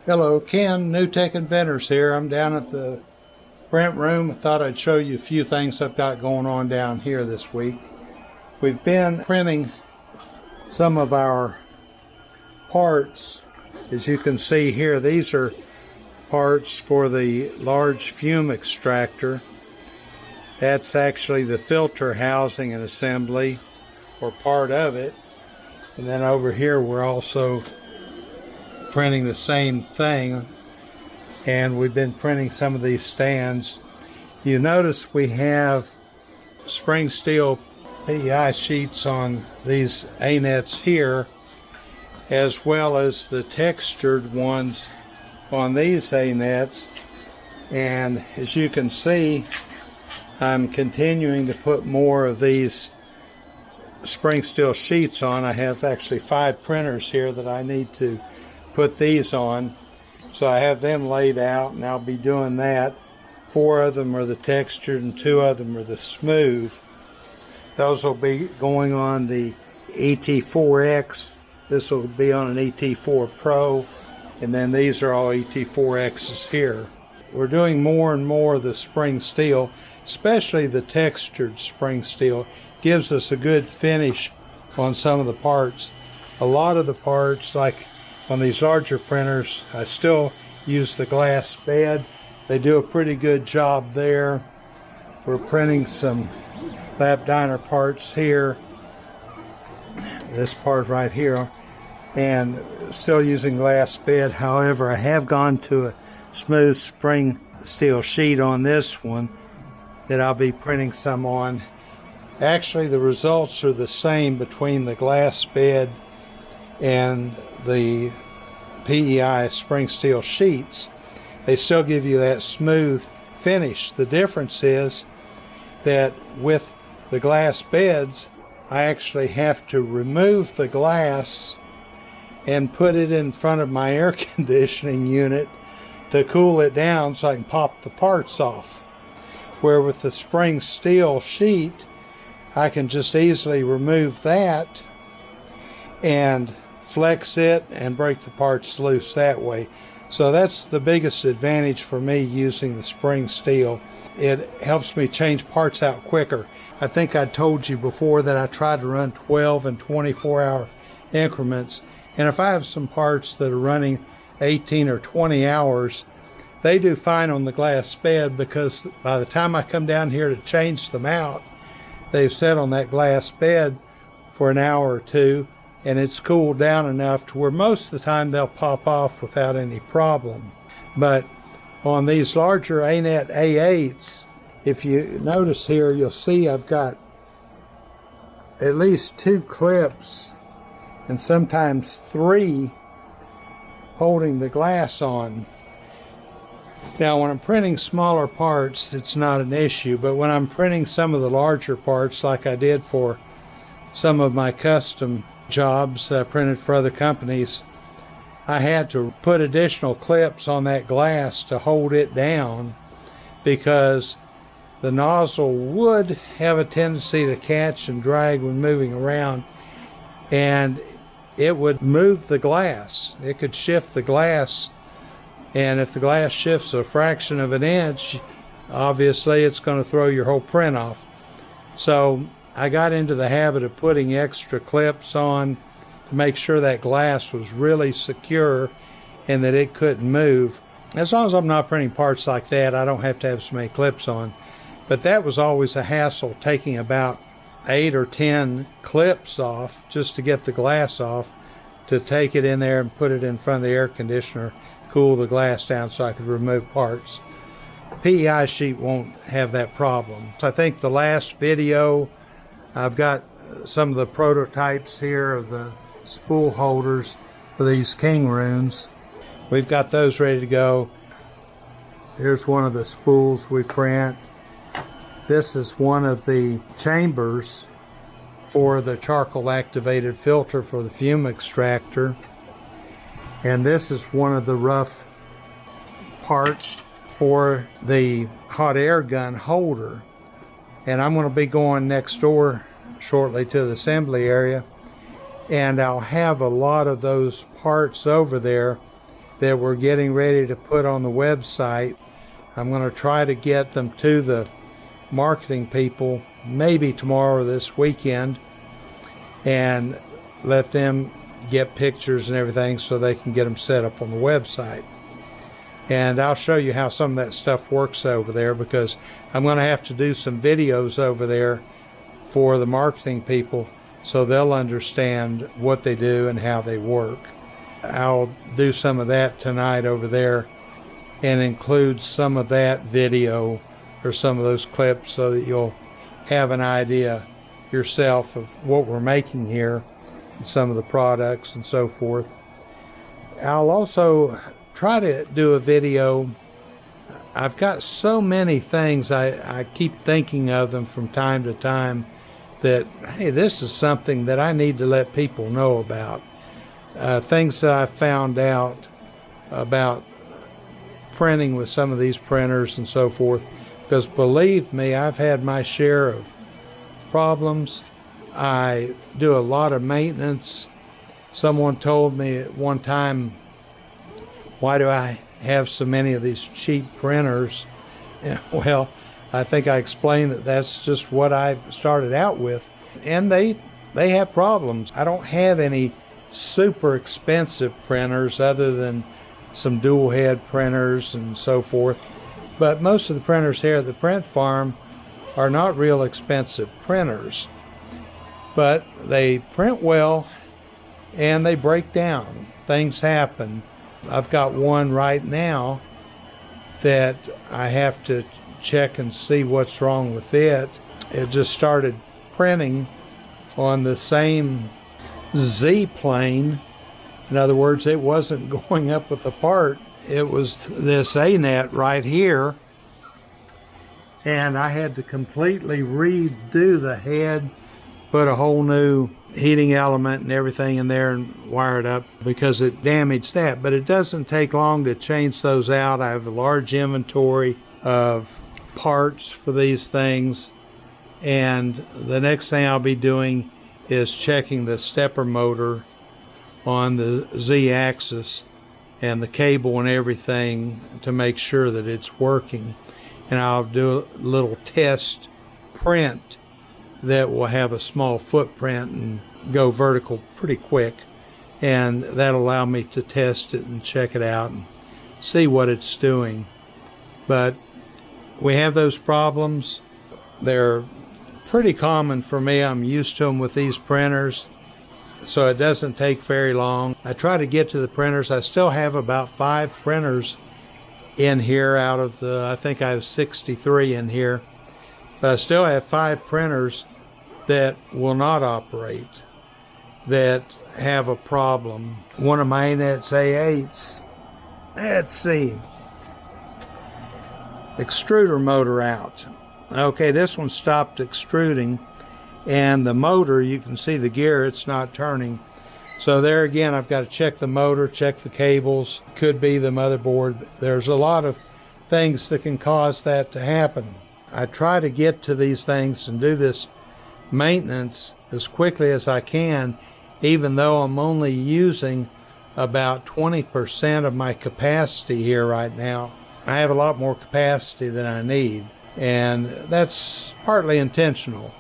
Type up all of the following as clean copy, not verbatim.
Hello, Ken, New Tech Inventors here. I'm down at the print room. I thought I'd show you a few things I've got going on down here this week. We've been printing some of our parts. As you can see here, these are parts for the large fume extractor. That's actually the filter housing and assembly, or part of it. And then over here we're also printing the same thing, and we've been printing some of these stands. You notice we have spring steel PEI sheets on these A-nets here, as well as the textured ones on these A-nets. And as you can see, I'm continuing to put more of these spring steel sheets on. I have actually 5 printers here that I need to put these on, so I have them laid out, and I'll be doing that. 4 of them are the textured and 2 of them are the smooth. Those will be going on the ET4X. This will be on an ET4 Pro, and then these are all ET4Xs here. We're doing more and more of the spring steel, especially the textured spring steel. Gives us a good finish on some of the parts. A lot of the parts, like on these larger printers, I still use the glass bed. They do a pretty good job there. We're printing some lap diner parts here, this part right here, and still using glass bed. However, I have gone to a smooth spring steel sheet on this one that I'll be printing some on. Actually, the results are the same between the glass bed and the PEI spring steel sheets. They still give you that smooth finish. The difference is that with the glass beds, I actually have to remove the glass and put it in front of my air conditioning unit to cool it down so I can pop the parts off. Where with the spring steel sheet, I can just easily remove that and flex it and break the parts loose that way. So that's the biggest advantage for me using the spring steel. It helps me change parts out quicker. I think I told you before that I try to run 12 and 24-hour increments, and if I have some parts that are running 18 or 20 hours, they do fine on the glass bed, because by the time I come down here to change them out, they've sat on that glass bed for an hour or two, and it's cooled down enough to where most of the time they'll pop off without any problem. But on these larger A-net A8s, if you notice here, you'll see I've got at least 2 clips and sometimes 3 holding the glass on. Now, when I'm printing smaller parts, it's not an issue, but when I'm printing some of the larger parts, like I did for some of my custom jobs I printed for other companies, I had to put additional clips on that glass to hold it down, because the nozzle would have a tendency to catch and drag when moving around, and it would move the glass. It could shift the glass, and if the glass shifts a fraction of an inch, obviously it's going to throw your whole print off. So I got into the habit of putting extra clips on to make sure that glass was really secure and that it couldn't move. As long as I'm not printing parts like that, I don't have to have so many clips on. But that was always a hassle, taking about 8 or 10 clips off just to get the glass off, to take it in there and put it in front of the air conditioner, cool the glass down so I could remove parts. PEI sheet won't have that problem. So I think the last video, I've got some of the prototypes here of the spool holders for these king runes. We've got those ready to go. Here's one of the spools we print. This is one of the chambers for the charcoal activated filter for the fume extractor. And this is one of the rough parts for the hot air gun holder. And I'm going to be going next door shortly to the assembly area, and I'll have a lot of those parts over there that we're getting ready to put on the website. I'm going to try to get them to the marketing people maybe tomorrow or this weekend and let them get pictures and everything so they can get them set up on the website. And I'll show you how some of that stuff works over there, because I'm going to have to do some videos over there for the marketing people so they'll understand what they do and how they work. I'll do some of that tonight over there and include some of that video or some of those clips so that you'll have an idea yourself of what we're making here, some of the products and so forth. I'll also try to do a video. I've got so many things, I keep thinking of them from time to time, that, hey, this is something that I need to let people know about. Things that I found out about printing with some of these printers and so forth, because believe me, I've had my share of problems. I do a lot of maintenance. Someone told me at one time, why do I have so many of these cheap printers? Yeah, well, I think I explained that that's just what I started out with. And they have problems. I don't have any super expensive printers other than some dual head printers and so forth. But most of the printers here at the print farm are not real expensive printers. But they print well and they break down. Things happen. I've got one right now that I have to check and see what's wrong with it. It just started printing on the same Z plane. In other words, it wasn't going up with the part. It was this A-net right here. And I had to completely redo the head, put a whole new heating element and everything in there and wire it up because it damaged that. But it doesn't take long to change those out. I have a large inventory of parts for these things, and the next thing I'll be doing is checking the stepper motor on the Z-axis and the cable and everything to make sure that it's working. And I'll do a little test print that will have a small footprint and go vertical pretty quick, and that'll allow me to test it and check it out and see what it's doing. But we have those problems. They're pretty common for me. I'm used to them with these printers, so it doesn't take very long. I try to get to the printers. I still have about 5 printers in here out of the, I think I have 63 in here. But I still have 5 printers that will not operate, that have a problem. One of my A-nets A8s, let's see, extruder motor out. Okay, this one stopped extruding, and the motor, you can see the gear, it's not turning. So there again, I've got to check the motor, check the cables. Could be the motherboard. There's a lot of things that can cause that to happen. I try to get to these things and do this maintenance as quickly as I can, even though I'm only using about 20% of my capacity here right now. I have a lot more capacity than I need, and that's partly intentional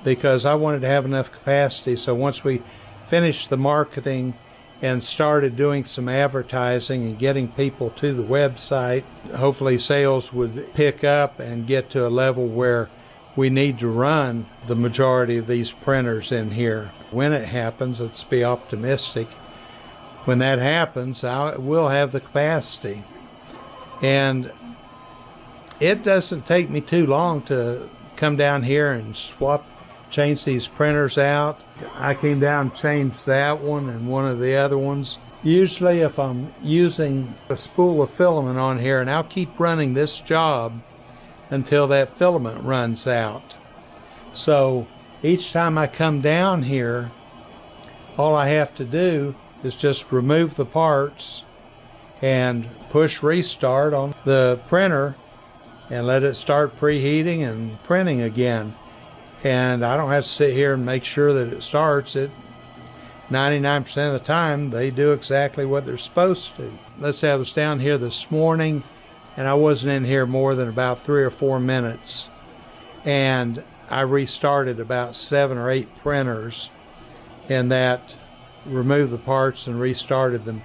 because I wanted to have enough capacity so once we finished the marketing and started doing some advertising and getting people to the website, hopefully sales would pick up and get to a level where we need to run the majority of these printers in here. When it happens, let's be optimistic. When that happens, I will have the capacity. And it doesn't take me too long to come down here and change these printers out. I came down and changed that one and one of the other ones. Usually if I'm using a spool of filament on here, and I'll keep running this job until that filament runs out. So each time I come down here, all I have to do is just remove the parts and push restart on the printer and let it start preheating and printing again. And I don't have to sit here and make sure that it starts. 99% of the time, they do exactly what they're supposed to. Let's say I was down here this morning, and I wasn't in here more than about 3 or 4 minutes. And I restarted about 7 or 8 printers, and that removed the parts and restarted them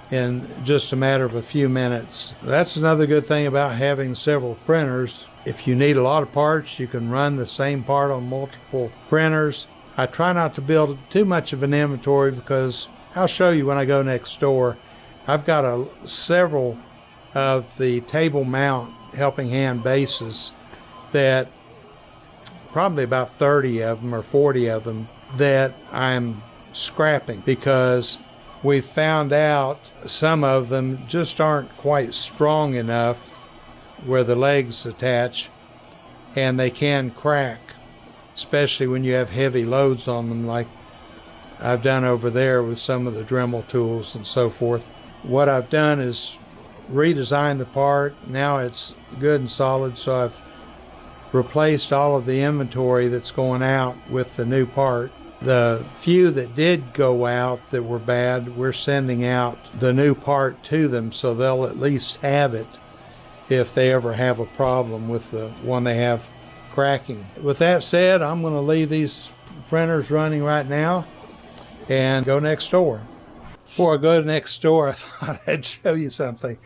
in just a matter of a few minutes. That's another good thing about having several printers. If you need a lot of parts, you can run the same part on multiple printers. I try not to build too much of an inventory because I'll show you when I go next door. I've got several of the table mount helping hand bases that probably about 30 of them or 40 of them that I'm scrapping because we found out some of them just aren't quite strong enough where the legs attach, and they can crack, especially when you have heavy loads on them like I've done over there with some of the Dremel tools and so forth. What I've done is redesigned the part. Now it's good and solid, so I've replaced all of the inventory that's going out with the new part. The few that did go out that were bad, we're sending out the new part to them so they'll at least have it if they ever have a problem with the one they have cracking. With that said, I'm going to leave these printers running right now and go next door. Before I go next door, I thought I'd show you something.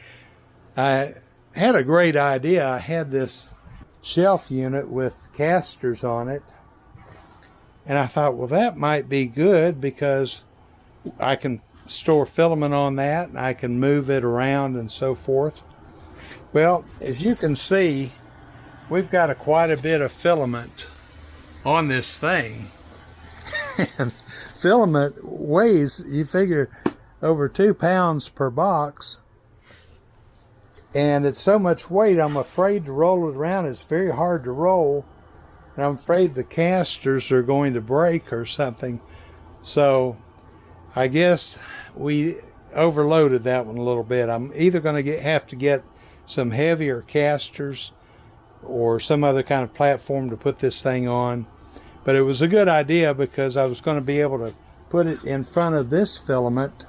I had a great idea. I had this shelf unit with casters on it, and I thought, well, that might be good because I can store filament on that and I can move it around and so forth. Well, as you can see, we've got quite a bit of filament on this thing. And filament weighs, you figure, over 2 pounds per box. And it's so much weight, I'm afraid to roll it around. It's very hard to roll. And I'm afraid the casters are going to break or something. So I guess we overloaded that one a little bit. I'm either going to have to get some heavier casters or some other kind of platform to put this thing on. But it was a good idea because I was going to be able to put it in front of this filament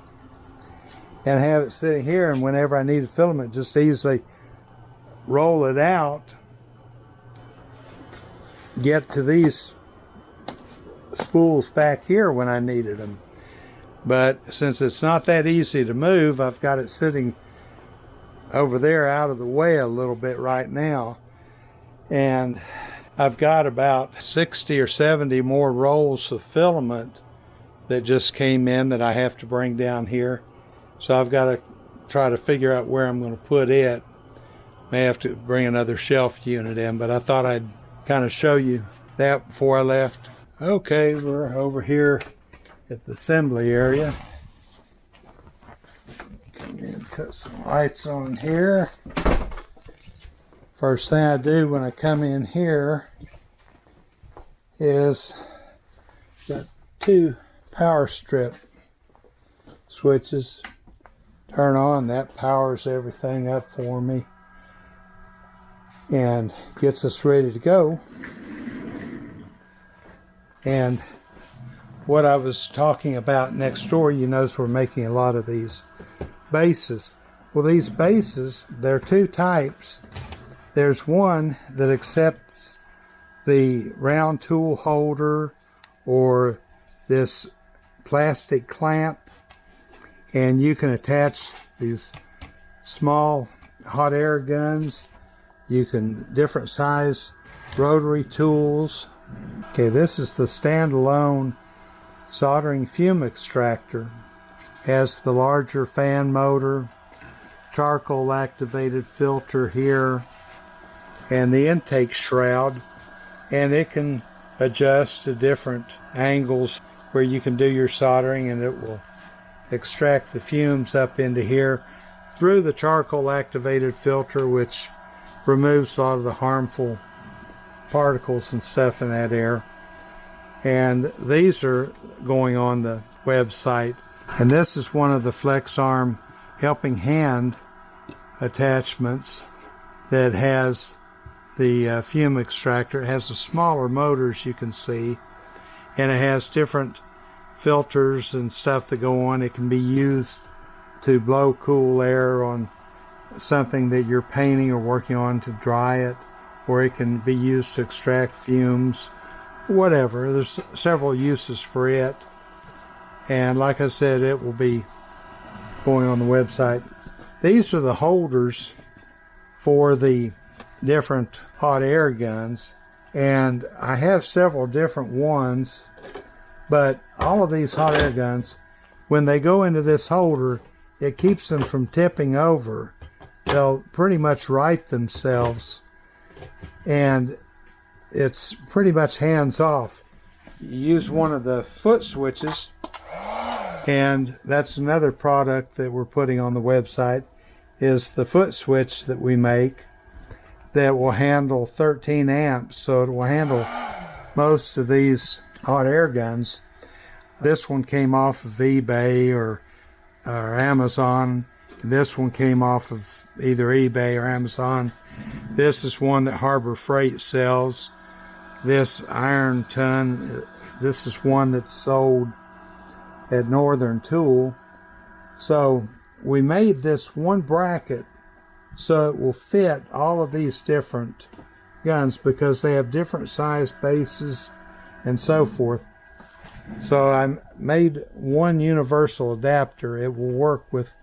and have it sitting here, and whenever I need a filament, just easily roll it out, get to these spools back here when I needed them. But since it's not that easy to move, I've got it sitting over there out of the way a little bit right now. And I've got about 60 or 70 more rolls of filament that just came in that I have to bring down here. So I've got to try to figure out where I'm going to put it. May have to bring another shelf unit in, but I thought I'd kind of show you that before I left. Okay, we're over here at the assembly area. Come in and cut some lights on here. First thing I do when I come in here is got 2 power strip switches. Turn on, that powers everything up for me and gets us ready to go. And what I was talking about next door, you notice we're making a lot of these bases. Well, these bases, there are 2 types. There's one that accepts the round tool holder or this plastic clamp, and you can attach these small hot air guns. You can different size rotary tools. Okay, this is the standalone soldering fume extractor. Has the larger fan motor, charcoal activated filter here, and the intake shroud, and it can adjust to different angles where you can do your soldering, and it will extract the fumes up into here through the charcoal activated filter, which removes a lot of the harmful particles and stuff in that air. And these are going on the website, and this is one of the FlexArm helping hand attachments that has the fume extractor. It has the smaller motors, you can see, and it has different filters and stuff that go on. It can be used to blow cool air on something that you're painting or working on to dry it, or it can be used to extract fumes, whatever. There's several uses for it. And like I said, it will be going on the website. These are the holders for the different hot air guns, and I have several different ones, but all of these hot air guns, when they go into this holder, it keeps them from tipping over. They'll pretty much right themselves, and it's pretty much hands off. You use one of the foot switches, and that's another product that we're putting on the website, is the foot switch that we make that will handle 13 amps, so it will handle most of these hot air guns. This one came off of eBay or Amazon. This one came off of either eBay or Amazon. This is one that Harbor Freight sells. This Iron Ton, this is one that's sold at Northern Tool. So we made this one bracket so it will fit all of these different guns because they have different size bases and so forth. So I made one universal adapter. It will work with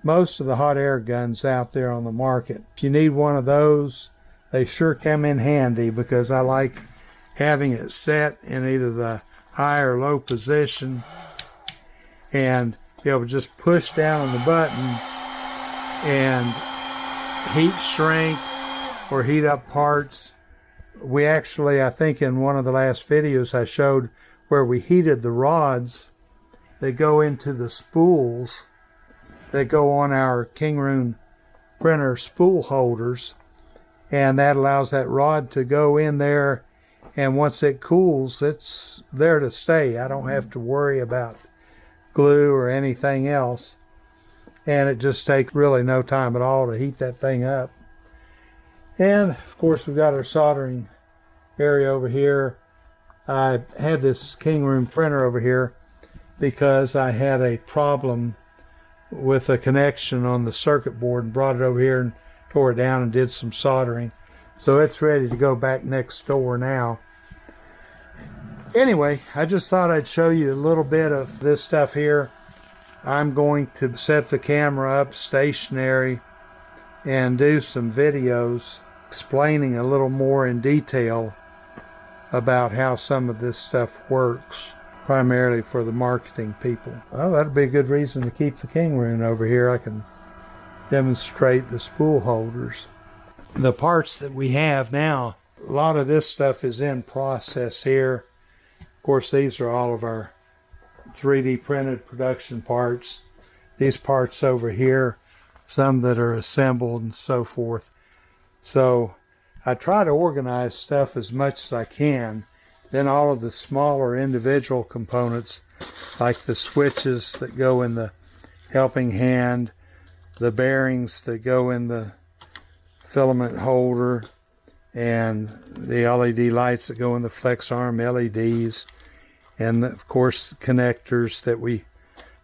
most of the hot air guns out there on the market. If you need one of those, they sure come in handy because I like having it set in either the high or low position and be able to just push down on the button and heat shrink or heat up parts. We actually, I think in one of the last videos I showed where we heated the rods that go into the spools that go on our Kingroon printer spool holders, and that allows that rod to go in there, and once it cools, it's there to stay. I don't have to worry about glue or anything else, and it just takes really no time at all to heat that thing up. And of course we've got our soldering area over here. I had this Kingroon printer over here because I had a problem with a connection on the circuit board and brought it over here and tore it down and did some soldering. So it's ready to go back next door now. Anyway, I just thought I'd show you a little bit of this stuff here. I'm going to set the camera up stationary and do some videos explaining a little more in detail about how some of this stuff works, primarily for the marketing people. Well, that'd be a good reason to keep the Kingroon over here. I can demonstrate the spool holders. The parts that we have now, a lot of this stuff is in process here. Of course, these are all of our 3D printed production parts. These parts over here, some that are assembled and so forth. So I try to organize stuff as much as I can. Then all of the smaller individual components, like the switches that go in the helping hand, the bearings that go in the filament holder, and the LED lights that go in the flex arm LEDs, and of course the connectors that we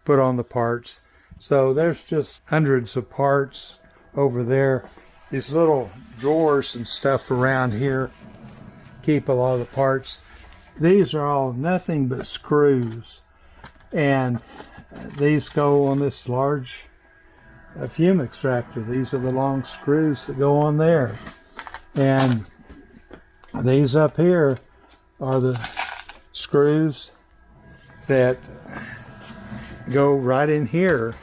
put on the parts. So there's just hundreds of parts over there. These little drawers and stuff around here keep a lot of the parts. These are all nothing but screws, and these go on this large fume extractor. These are the long screws that go on there, and these up here are the screws that go right in here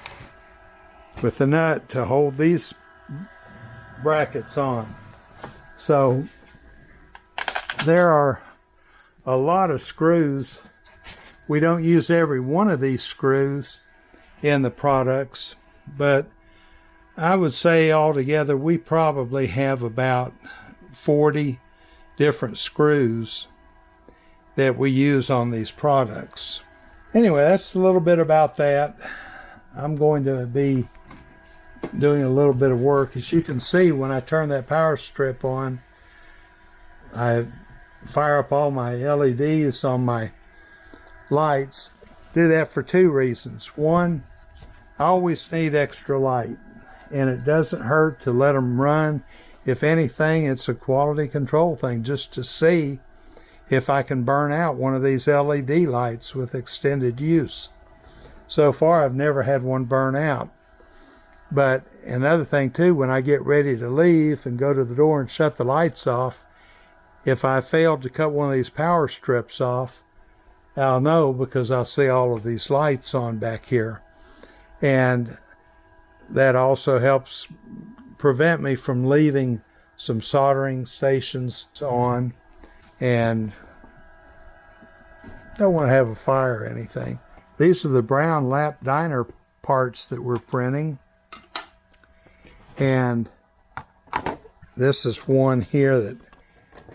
with the nut to hold these brackets on. So there are a lot of screws. We don't use every one of these screws in the products, but I would say altogether we probably have about 40 different screws that we use on these products. Anyway, that's a little bit about that. I'm going to be doing a little bit of work. As you can see, when I turn that power strip on, I fire up all my LEDs on my lights, do that for two reasons. One, I always need extra light, and it doesn't hurt to let them run. If anything, it's a quality control thing, just to see if I can burn out one of these LED lights with extended use. So far, I've never had one burn out. But another thing too, when I get ready to leave and go to the door and shut the lights off, if I failed to cut one of these power strips off, I'll know because I'll see all of these lights on back here. And that also helps prevent me from leaving some soldering stations on, and don't want to have a fire or anything. These are the brown lap diner parts that we're printing. And this is one here that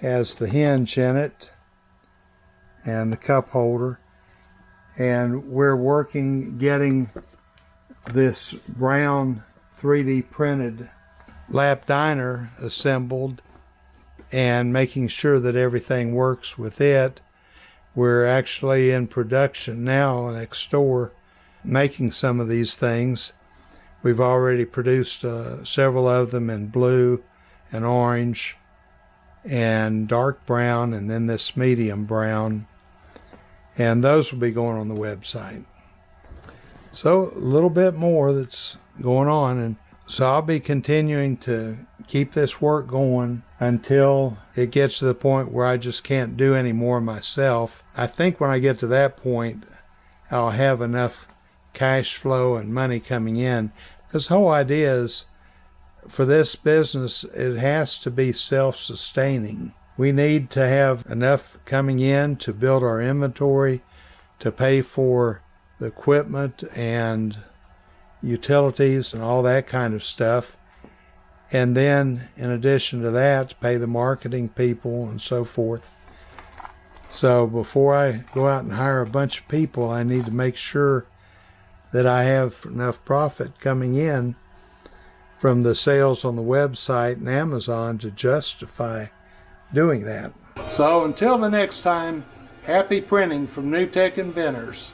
has the hinge in it and the cup holder. And we're working getting this brown 3D printed lap diner assembled and making sure that everything works with it. We're actually in production now next door making some of these things. We've already produced several of them in blue and orange and dark brown, and then this medium brown. And those will be going on the website. So a little bit more that's going on. And so I'll be continuing to keep this work going until it gets to the point where I just can't do any more myself. I think when I get to that point, I'll have enough cash flow and money coming in. Because the whole idea is, for this business, it has to be self-sustaining. We need to have enough coming in to build our inventory, to pay for the equipment and utilities and all that kind of stuff. And then, in addition to that, pay the marketing people and so forth. So before I go out and hire a bunch of people, I need to make sure that I have enough profit coming in from the sales on the website and Amazon to justify doing that. So until the next time, happy printing from NewTek Inventors.